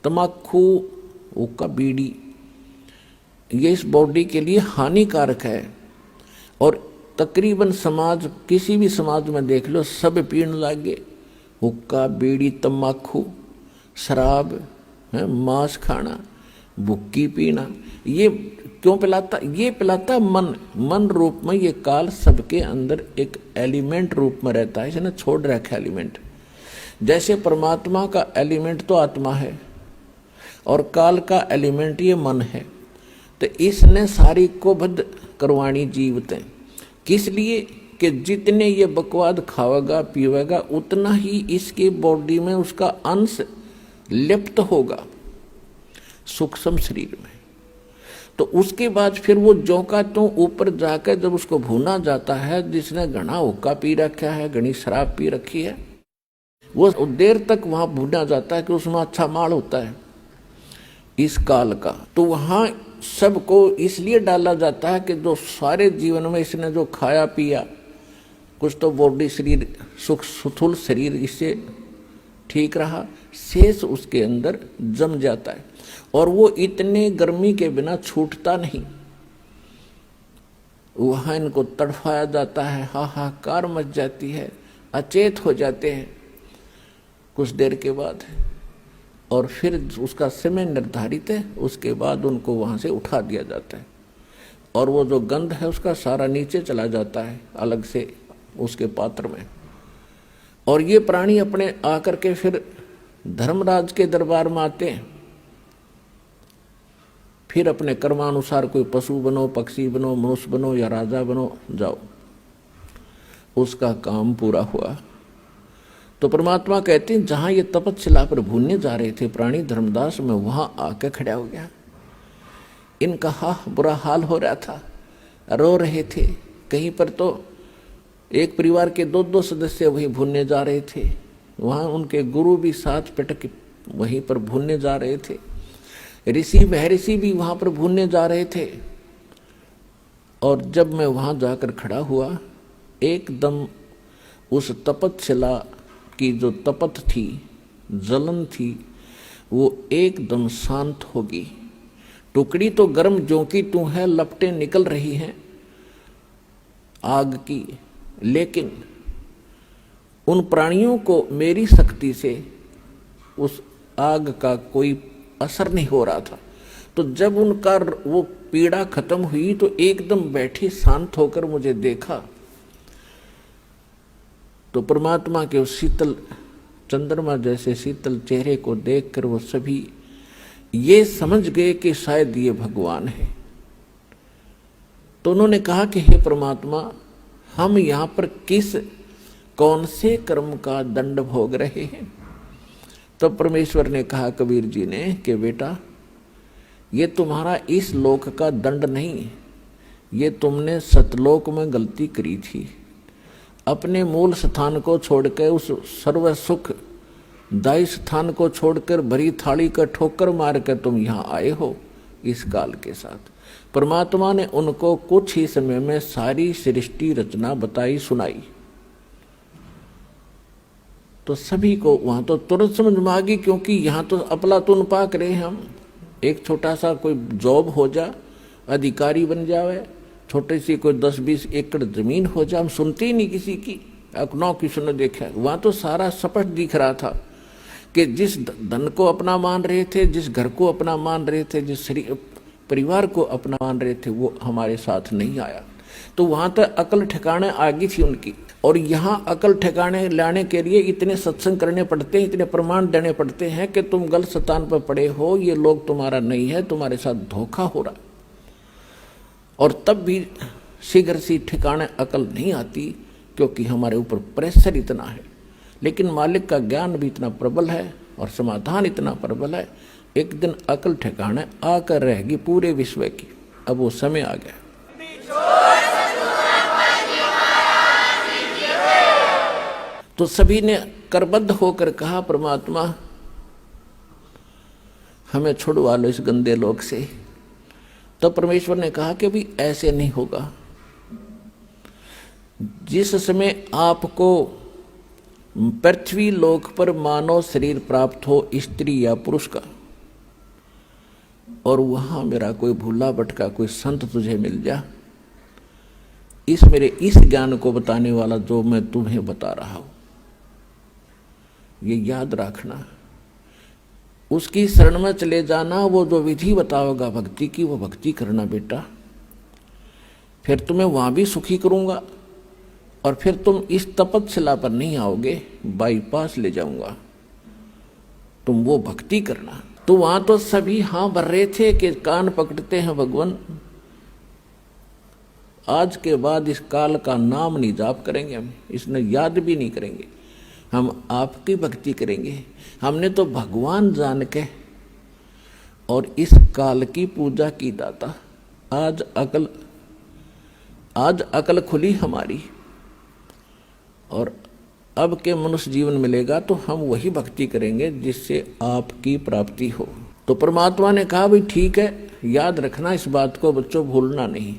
तम्बाकू, हुक्का, बीड़ी, ये इस बॉडी के लिए हानिकारक है। और तकरीबन समाज, किसी भी समाज में देख लो, सब पीने लगे। हुक्का, बीड़ी, तम्बाकू, शराब, मांस खाना, भुक्की पीना। ये क्यों पिलाता? ये पिलाता मन रूप में। ये काल सबके अंदर एक एलिमेंट रूप में रहता है, इसने छोड़ रखा एलिमेंट। जैसे परमात्मा का एलिमेंट तो आत्मा है और काल का एलिमेंट ये मन है, तो इसने सारी को बद्ध करवाणी जीवते। किस लिए? कि जितने ये बकवाद खावेगा पीवेगा उतना ही इसकी बॉडी में उसका अंश लिप्त होगा सूक्ष्म शरीर में। तो उसके बाद फिर वो जो का तो ऊपर जाकर जब उसको भूना जाता है, जिसने घना हुक्का पी रखा है, घनी शराब पी रखी है, वो देर तक वहां भूना जाता है कि उसमें अच्छा माल होता है इस काल का। तो वहां सबको इसलिए डाला जाता है कि जो सारे जीवन में इसने जो खाया पिया, कुछ तो बॉडी शरीर सुख सुथुल शरीर इससे ठीक रहा, शेष उसके अंदर जम जाता है और वो इतने गर्मी के बिना छूटता नहीं। वहां इनको तड़फाया जाता है, हाहाकार मच जाती है, अचेत हो जाते हैं कुछ देर के बाद, और फिर उसका समय निर्धारित है, उसके बाद उनको वहां से उठा दिया जाता है और वो जो गंध है उसका सारा नीचे चला जाता है अलग से उसके पात्र में। और ये प्राणी अपने आकर के फिर धर्मराज के दरबार में आते हैं, फिर अपने कर्मानुसार कोई पशु बनो, पक्षी बनो, मनुष्य बनो या राजा बनो, जाओ, उसका काम पूरा हुआ। तो परमात्मा कहते हैं जहां ये तपस्या पर भूनने जा रहे थे प्राणी धर्मदास, में वहां आके खड़ा हो गया। इनका बुरा हाल हो रहा था, रो रहे थे। कहीं पर तो एक परिवार के दो सदस्य वहीं भूनने जा रहे थे, वहां उनके गुरु भी साथ पिटक वहीं पर भूनने जा रहे थे, ऋषि महर्षि भी वहां पर भूनने जा रहे थे। और जब मैं वहां जाकर खड़ा हुआ, एकदम उस तपस्या की जो तपत थी, जलन थी, वो एकदम शांत होगी। टुकड़ी तो गर्म जो की तू है, लपटें निकल रही हैं आग की, लेकिन उन प्राणियों को मेरी शक्ति से उस आग का कोई असर नहीं हो रहा था। तो जब उनका वो पीड़ा खत्म हुई तो एकदम बैठी शांत होकर मुझे देखा, तो परमात्मा के उस शीतल चंद्रमा जैसे शीतल चेहरे को देखकर वो सभी ये समझ गए कि शायद ये भगवान है। तो उन्होंने कहा कि हे परमात्मा, हम यहाँ पर कौन से कर्म का दंड भोग रहे हैं? तो परमेश्वर ने कहा कबीर जी ने कि बेटा, ये तुम्हारा इस लोक का दंड नहीं, ये तुमने सतलोक में गलती करी थी। अपने मूल स्थान को छोड़कर, उस सर्व सुख दायी स्थान को छोड़कर भरी थाली का ठोकर मार कर तुम यहाँ आए हो इस काल के साथ। परमात्मा ने उनको कुछ ही समय में सारी सृष्टि रचना बताई सुनाई। तो सभी को वहां तो तुरंत समझ में आ गई, क्योंकि यहाँ तो अपलातून पाक रहे हम। एक छोटा सा कोई जॉब हो जा, अधिकारी बन जावे, छोटी सी कोई 10-20 एकड़ जमीन हो जाए, हम सुनते ही नहीं किसी की, अकनौ किसी ने देखा। वहां तो सारा सपट दिख रहा था कि जिस धन को अपना मान रहे थे, जिस घर को अपना मान रहे थे, जिस परिवार को अपना मान रहे थे, वो हमारे साथ नहीं आया। तो वहां तक अकल ठिकाने आ गई थी उनकी। और यहाँ अकल ठिकाने लाने के लिए इतने सत्संग करने पड़ते हैं, इतने प्रमाण देने पड़ते हैं कि तुम गलत स्थान पर पड़े हो, ये लोग तुम्हारा नहीं है, तुम्हारे साथ धोखा हो रहा। और तब भी शीघ्र सी ठिकाने अकल नहीं आती, क्योंकि हमारे ऊपर प्रेशर इतना है। लेकिन मालिक का ज्ञान भी इतना प्रबल है और समाधान इतना प्रबल है, एक दिन अकल ठिकाने आकर रहेगी पूरे विश्व की। अब वो समय आ गया। तो सभी ने करबद्ध होकर कहा, परमात्मा हमें छुड़वा लो इस गंदे लोक से। तो परमेश्वर ने कहा कि भी ऐसे नहीं होगा। जिस समय आपको पृथ्वी लोक पर मानव शरीर प्राप्त हो, स्त्री या पुरुष का, और वहां मेरा कोई भूला भटका कोई संत तुझे मिल जा, मेरे इस ज्ञान को बताने वाला जो मैं तुम्हें बता रहा हूं, ये याद रखना। उसकी शरण में चले जाना, वो जो विधि बताओगा भक्ति की, वो भक्ति करना बेटा। फिर तुम्हें वहां भी सुखी करूंगा, और फिर तुम इस तपस्या पर नहीं आओगे, बाईपास ले जाऊंगा, तुम वो भक्ति करना। तो वहां तो सभी हां भर रहे थे कि कान पकड़ते हैं भगवान, आज के बाद इस काल का नाम नहीं जाप करेंगे, हम इसने याद भी नहीं करेंगे, हम आपकी भक्ति करेंगे। हमने तो भगवान जान के और इस काल की पूजा की दाता। आज अकल खुली हमारी, और अब के मनुष्य जीवन मिलेगा तो हम वही भक्ति करेंगे जिससे आपकी प्राप्ति हो। तो परमात्मा ने कहा भाई ठीक है, याद रखना इस बात को बच्चों, भूलना नहीं।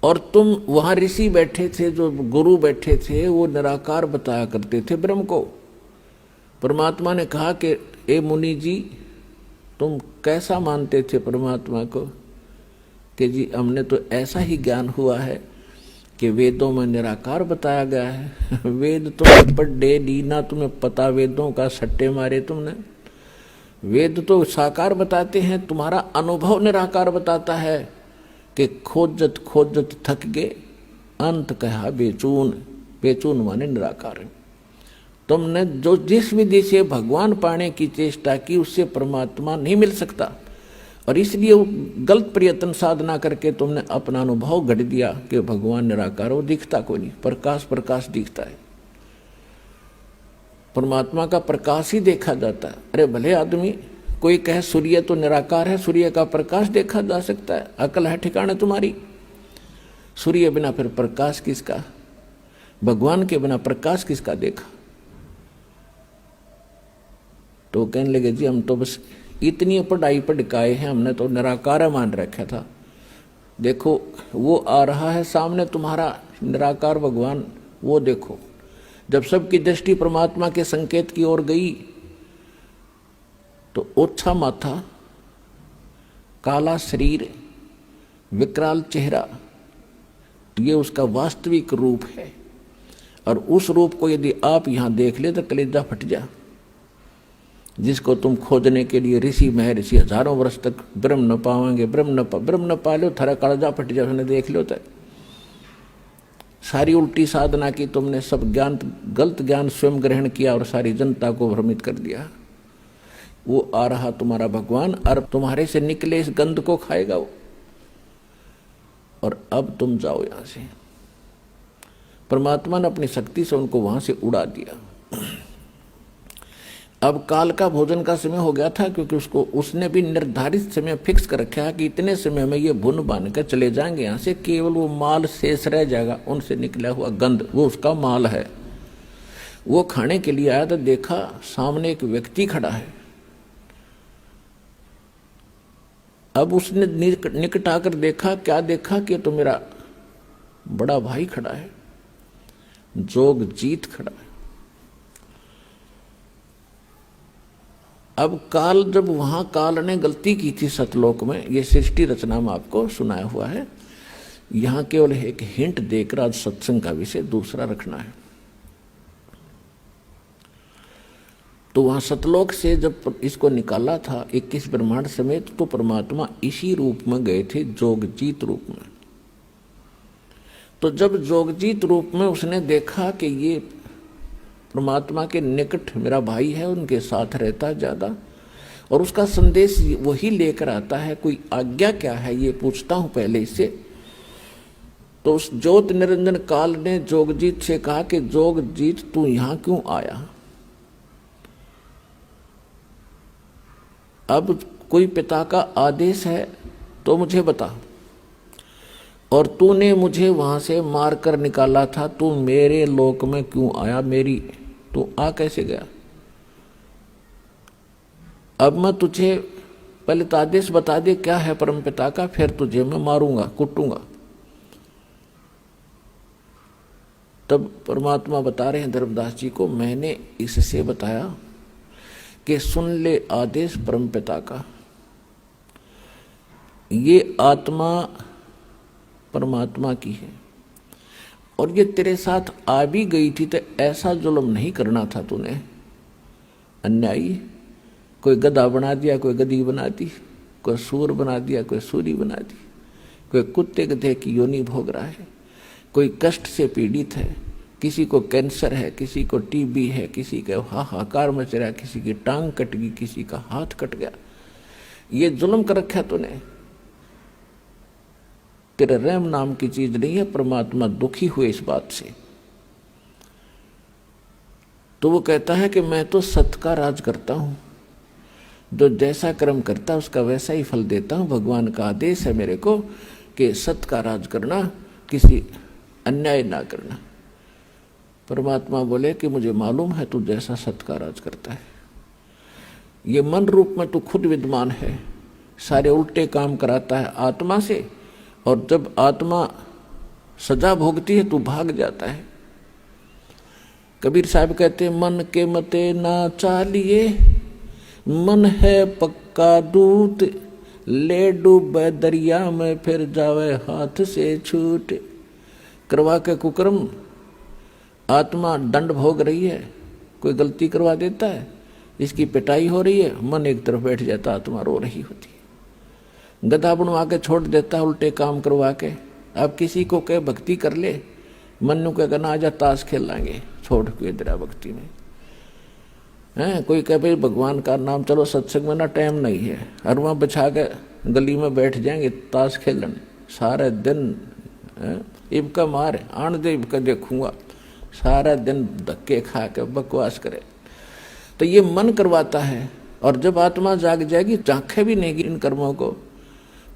और तुम वहां ऋषि बैठे थे, जो गुरु बैठे थे, वो निराकार बताया करते थे ब्रह्म को। परमात्मा ने कहा कि ए मुनि जी, तुम कैसा मानते थे परमात्मा को? कि जी हमने तो ऐसा ही ज्ञान हुआ है कि वेदों में निराकार बताया गया है। वेद तुमने पढ़े ली ना, तुम्हें पता वेदों का सट्टे मारे तुमने। वेद तो साकार बताते हैं, तुम्हारा अनुभव निराकार बताता है कि खोजत खोजत थक गए, अंत कहा बेचून। बेचून माने निराकार। तुमने जो जिस विधि से भगवान पाने की चेष्टा की, उससे परमात्मा नहीं मिल सकता, और इसलिए वो गलत प्रयत्न साधना करके तुमने अपना अनुभव गढ़ दिया कि भगवान निराकार, वो दिखता कोई नहीं, प्रकाश प्रकाश दिखता है। परमात्मा का प्रकाश ही देखा जाता है। अरे भले आदमी कोई कहे सूर्य तो निराकार है, सूर्य का प्रकाश देखा जा सकता है, अकल है ठिकाने तुम्हारी। सूर्य बिना फिर प्रकाश किसका? भगवान के बिना प्रकाश किसका देखा? तो कहने लगे जी हम तो बस इतनी पढ़ाई पढ़काए हैं, हमने तो निराकार मान रखा था। देखो वो आ रहा है सामने तुम्हारा निराकार भगवान, वो देखो। जब सबकी दृष्टि परमात्मा के संकेत की ओर गई तो ओछा माथा, काला शरीर, विकराल चेहरा, ये उसका वास्तविक रूप है। और उस रूप को यदि आप यहां देख ले तो कलेजा फट जा। जिसको तुम खोजने के लिए ऋषि महर्षि हजारों वर्ष तक ब्रह्म न पावेंगे, ब्रह्म न पा लो, थारा कलेजा फट जा, उसने देख लो। तो सारी उल्टी साधना की तुमने, सब ज्ञान गलत ज्ञान स्वयं ग्रहण किया और सारी जनता को भ्रमित कर दिया। वो आ रहा तुम्हारा भगवान, और तुम्हारे से निकले इस गंध को खाएगा वो। और अब तुम जाओ यहां से। परमात्मा ने अपनी शक्ति से उनको वहां से उड़ा दिया। अब काल का भोजन का समय हो गया था, क्योंकि उसने भी निर्धारित समय फिक्स कर रखा है कि इतने समय में ये भुन बांध कर चले जाएंगे यहाँ से, केवल वो माल शेष रह जाएगा, उनसे निकला हुआ गंध, वो उसका माल है। वो खाने के लिए आया तो देखा सामने एक व्यक्ति खड़ा है। अब उसने निकट आकर देखा, क्या देखा कि तो मेरा बड़ा भाई खड़ा है, जोगजीत खड़ा है। अब काल, जब वहां काल ने गलती की थी सतलोक में, ये सृष्टि रचना में आपको सुनाया हुआ है, यहां केवल एक हिंट देकर आज सत्संग का विषय दूसरा रखना है। तो वहां सतलोक से जब इसको निकाला था 21 ब्रह्मांड समेत, तो परमात्मा इसी रूप में गए थे, जोगजीत रूप में। तो जब जोगजीत रूप में उसने देखा कि ये परमात्मा के निकट मेरा भाई है, उनके साथ रहता है ज्यादा, और उसका संदेश वही लेकर आता है, कोई आज्ञा क्या है ये पूछता हूं पहले इससे। तो उस ज्योत निरंजन काल ने जोगजीत से कहा कि जोगजीत तू यहां क्यों आया? अब कोई पिता का आदेश है तो मुझे बता, और तूने मुझे वहां से मार कर निकाला था, तू मेरे लोक में क्यों आया? मेरी तू आ कैसे गया? अब मैं तुझे पहले तो आदेश बता दे क्या है परम पिता का, फिर तुझे मैं मारूंगा, कुटूंगा। तब परमात्मा बता रहे हैं धर्मदास जी को, मैंने इससे बताया कि सुन ले आदेश परम पिता का, ये आत्मा परमात्मा की है और ये तेरे साथ आ भी गई थी तो ऐसा जुल्म नहीं करना था तूने। अन्यायी, कोई गधा बना दिया, कोई गधी बना दी, कोई सूर बना दिया, कोई सूरी बना दी, कोई कुत्ते गधे की योनि भोग रहा है, कोई कष्ट से पीड़ित है, किसी को कैंसर है, किसी को टीबी है, किसी का हाहाकार मच रहा है, किसी की टांग कट गई, किसी का हाथ कट गया। ये जुल्म कर रखा तूने। तेरे रहम नाम की चीज नहीं है। परमात्मा दुखी हुए इस बात से, तो वो कहता है कि मैं तो सत का राज करता हूं, जो जैसा कर्म करता है उसका वैसा ही फल देता हूं। भगवान का आदेश है मेरे को कि सत का राज करना, किसी अन्याय ना करना। परमात्मा बोले कि मुझे मालूम है तू जैसा सत का राज करता है। ये मन रूप में तू खुद विद्वान है, सारे उल्टे काम कराता है आत्मा से, और जब आत्मा सजा भोगती है तू भाग जाता है। कबीर साहब कहते मन के मते ना चालिए, मन है पक्का दूत, ले डूबे दरिया में फिर जावे हाथ से छूट। करवा के कुकर्म आत्मा दंड भोग रही है, कोई गलती करवा देता है, इसकी पिटाई हो रही है, मन एक तरफ बैठ जाता, आत्मा रो रही होती है। गधा बनवा के छोड़ देता है उल्टे काम करवा के। अब किसी को कहे भक्ति कर ले, मन कहेगा ना आजा ताश खेल लाएंगे, छोड़ के इधर भक्ति में है। कोई कहे भाई भगवान का नाम, चलो सत्संग में ना टाइम नहीं है, और वहाँ बिछा के गली में बैठ जाएंगे ताश खेलने सारे दिन। इबका मार आन दे, इबका देखूंगा, सारा दिन धक्के खा के बकवास करे। तो ये मन करवाता है, और जब आत्मा जाग जाएगी, झांखे भी नहीं इन कर्मों को,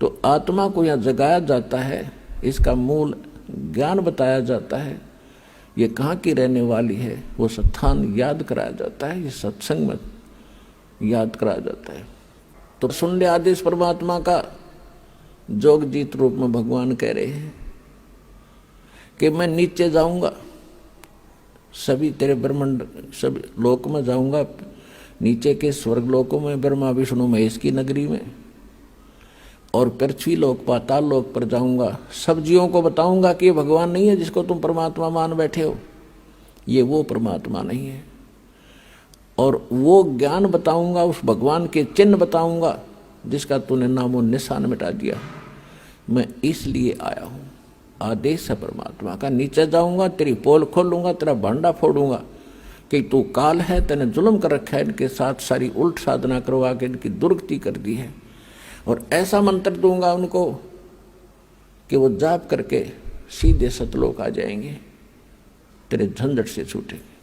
तो आत्मा को यहाँ जगाया जाता है, इसका मूल ज्ञान बताया जाता है, ये कहाँ की रहने वाली है, वो स्थान याद कराया जाता है, ये सत्संग में याद कराया जाता है। तो सुन ले आदेश परमात्मा का। जोगजीत रूप में भगवान कह रहे हैं कि मैं नीचे जाऊंगा, सभी तेरे ब्रह्मांड सब लोक में जाऊंगा, नीचे के स्वर्ग लोकों में, ब्रह्मा विष्णु महेश की नगरी में, और पृथ्वी लोक पाताल लोक पर जाऊंगा। सब जीवों को बताऊंगा कि ये भगवान नहीं है जिसको तुम परमात्मा मान बैठे हो, ये वो परमात्मा नहीं है। और वो ज्ञान बताऊंगा, उस भगवान के चिन्ह बताऊंगा जिसका तूने नामो निशान मिटा दिया। मैं इसलिए आया हूं, आदेश है परमात्मा का। नीचे जाऊंगा, तेरी पोल खोलूंगा, तेरा भांडा फोड़ूंगा कि तू काल है, तेने जुल्म कर रखा है, इनके साथ सारी उल्ट साधना करवा के इनकी दुर्गति कर दी है। और ऐसा मंत्र दूंगा उनको कि वो जाप करके सीधे सतलोक आ जाएंगे, तेरे झंझट से छूटेंगे।